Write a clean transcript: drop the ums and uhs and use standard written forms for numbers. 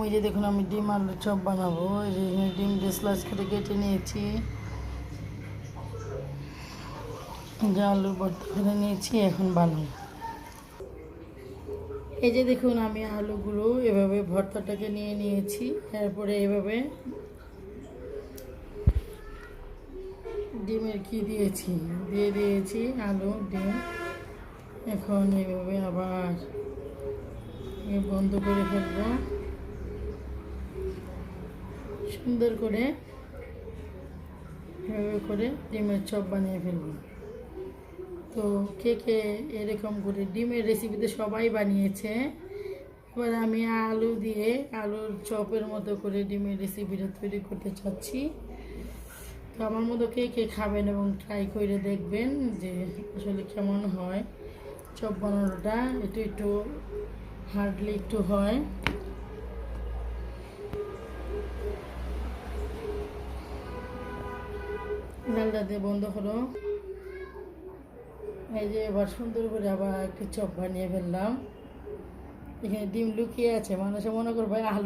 এই যে দেখুন আমি ডিম আলুর চপ বানাবো। এই যে এখানে ডিমটা স্লাইস করে কেটে নিয়েছি, যে আলুর ভর্তা করে নিয়েছি, এখন বানাবো। এই যে দেখুন আমি আলুগুলো এভাবে ভর্তাটাকে নিয়ে নিয়েছি, এরপরে এভাবে ডিমের কি দিয়েছি, দিয়ে দিয়েছি আলু ডিম। এখন এভাবে আবার বন্ধ করে ফেলবো, সুন্দর করে এভাবে করে ডিমের চপ বানিয়ে ফেলবো। তো কে কে এরকম করে ডিমের রেসিপিতে সবাই বানিয়েছে। এবার আমি আলু দিয়ে আলুর চপের মতো করে ডিমের রেসিপিটা তৈরি করতে চাচ্ছি। তো আমার মতো কে কে খাবেন এবং ট্রাই করে দেখবেন যে আসলে কেমন হয়। চপ বানানোটা একটু একটু হার্ডলি একটু হয়। ডালটা দিয়ে বন্ধ করো। এই যে এবার সুন্দর করে আবার একটু চপ বানিয়ে ফেললাম। এখানে ডিম লুকিয়ে আছে, মানুষে মনে করবে আলু